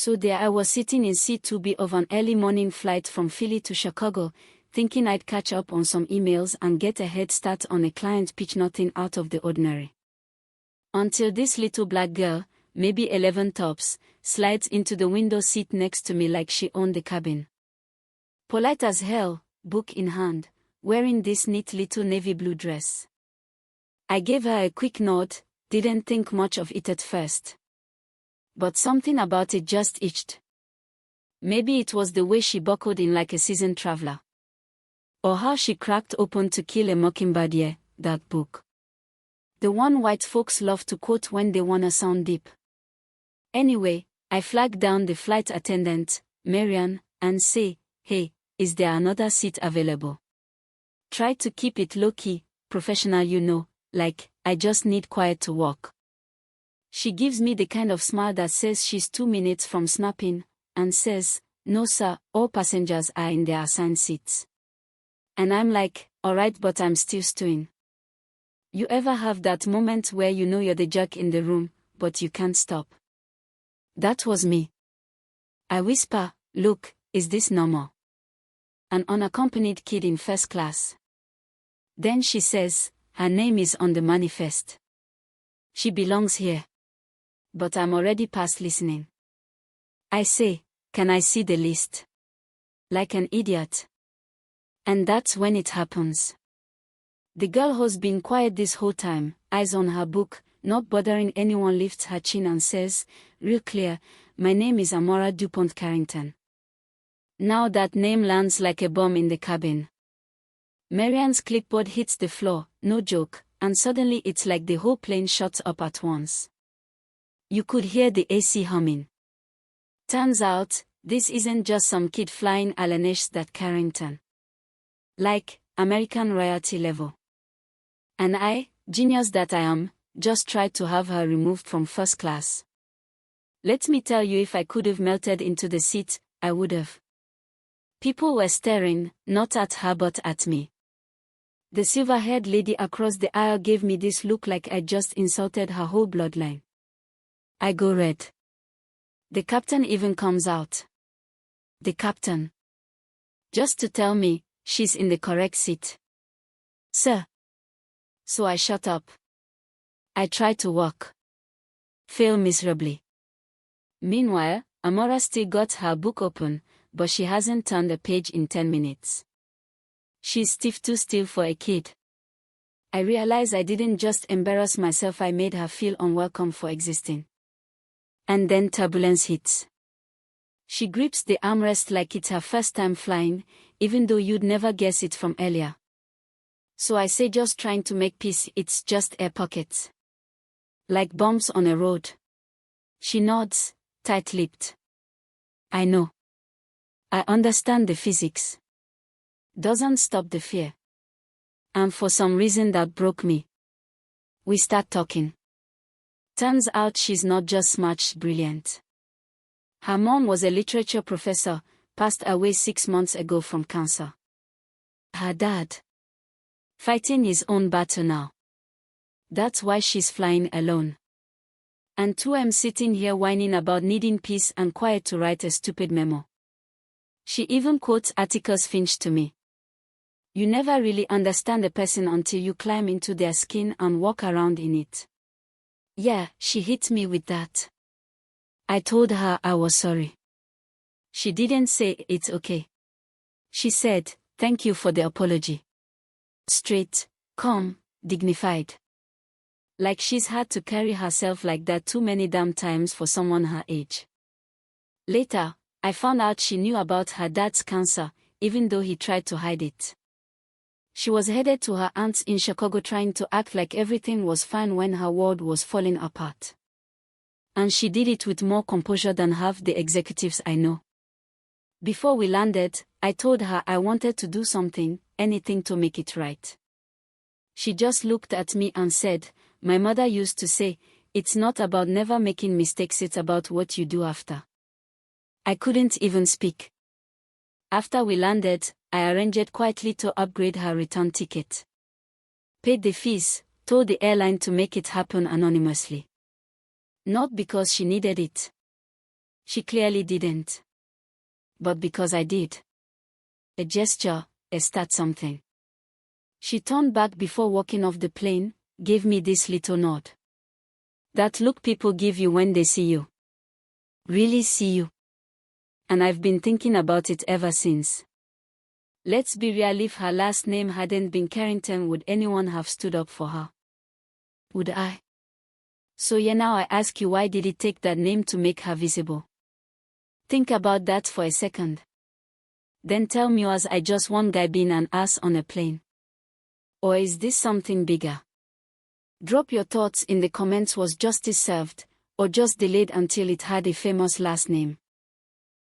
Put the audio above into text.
So there I was sitting in seat 2B of an early morning flight from Philly to Chicago, thinking I'd catch up on some emails and get a head start on a client pitch, nothing out of the ordinary. Until this little black girl, maybe 11 tops, slides into the window seat next to me like she owned the cabin. Polite as hell, book in hand, wearing this neat little navy blue dress. I gave her a quick nod, didn't think much of it at first. But something about it just itched. Maybe it was the way she buckled in like a seasoned traveler. Or how she cracked open To Kill a Mockingbird, yeah, that book. The one white folks love to quote when they wanna sound deep. Anyway, I flagged down the flight attendant, Marian, and say, "Hey, is there another seat available?" Try to keep it low-key, professional, you know, like, I just need quiet to walk. She gives me the kind of smile that says she's 2 minutes from snapping, and says, "No sir, all passengers are in their assigned seats." And I'm like, alright, but I'm still stewing. You ever have that moment where you know you're the jerk in the room, but you can't stop? That was me. I whisper, "Look, is this normal? An unaccompanied kid in first class." Then she says, "Her name is on the manifest. She belongs here." But I'm already past listening. I say, "Can I see the list?" Like an idiot. And that's when it happens. The girl who's been quiet this whole time, eyes on her book, not bothering anyone, lifts her chin and says, real clear, "My name is Amora DuPont Carrington." Now that name lands like a bomb in the cabin. Marian's clipboard hits the floor, no joke, and suddenly it's like the whole plane shuts up at once. You could hear the AC humming. Turns out, this isn't just some kid flying à la neige, that Carrington. Like, American royalty level. And I, genius that I am, just tried to have her removed from first class. Let me tell you, if I could have melted into the seat, I would have. People were staring, not at her but at me. The silver-haired lady across the aisle gave me this look like I just insulted her whole bloodline. I go red. The captain even comes out. The captain. Just to tell me, she's in the correct seat. Sir. So I shut up. I try to walk. Fail miserably. Meanwhile, Amora still got her book open, but she hasn't turned a page in 10 minutes. She's stiff, too still for a kid. I realize I didn't just embarrass myself, I made her feel unwelcome for existing. And then turbulence hits. She grips the armrest like it's her first time flying, even though you'd never guess it from earlier. So I say, just trying to make peace, "It's just air pockets. Like bumps on a road." She nods, tight-lipped. I know. I understand the physics. Doesn't stop the fear. And for some reason that broke me. We start talking. Turns out she's not just smart, she's brilliant. Her mom was a literature professor, passed away 6 months ago from cancer. Her dad, fighting his own battle now. That's why she's flying alone. And 2M sitting here whining about needing peace and quiet to write a stupid memo. She even quotes Atticus Finch to me. You never really understand a person until you climb into their skin and walk around in it. Yeah, she hit me with that. I told her I was sorry. She didn't say it's okay. She said, "Thank you for the apology." Straight, calm, dignified. Like she's had to carry herself like that too many damn times for someone her age. Later, I found out she knew about her dad's cancer, even though he tried to hide it. She was headed to her aunt's in Chicago trying to act like everything was fine when her world was falling apart. And she did it with more composure than half the executives I know. Before we landed, I told her I wanted to do something, anything to make it right. She just looked at me and said, "My mother used to say, it's not about never making mistakes, it's about what you do after." I couldn't even speak. After we landed, I arranged quietly to upgrade her return ticket. Paid the fees, told the airline to make it happen anonymously. Not because she needed it. She clearly didn't. But because I did. A gesture, a start something. She turned back before walking off the plane, gave me this little nod. That look people give you when they see you. Really see you. And I've been thinking about it ever since. Let's be real, if her last name hadn't been Carrington, would anyone have stood up for her? Would I? So yeah, now I ask you, why did it take that name to make her visible? Think about that for a second. Then tell me, was I just one guy being an ass on a plane? Or is this something bigger? Drop your thoughts in the comments. Was justice served, or just delayed until it had a famous last name?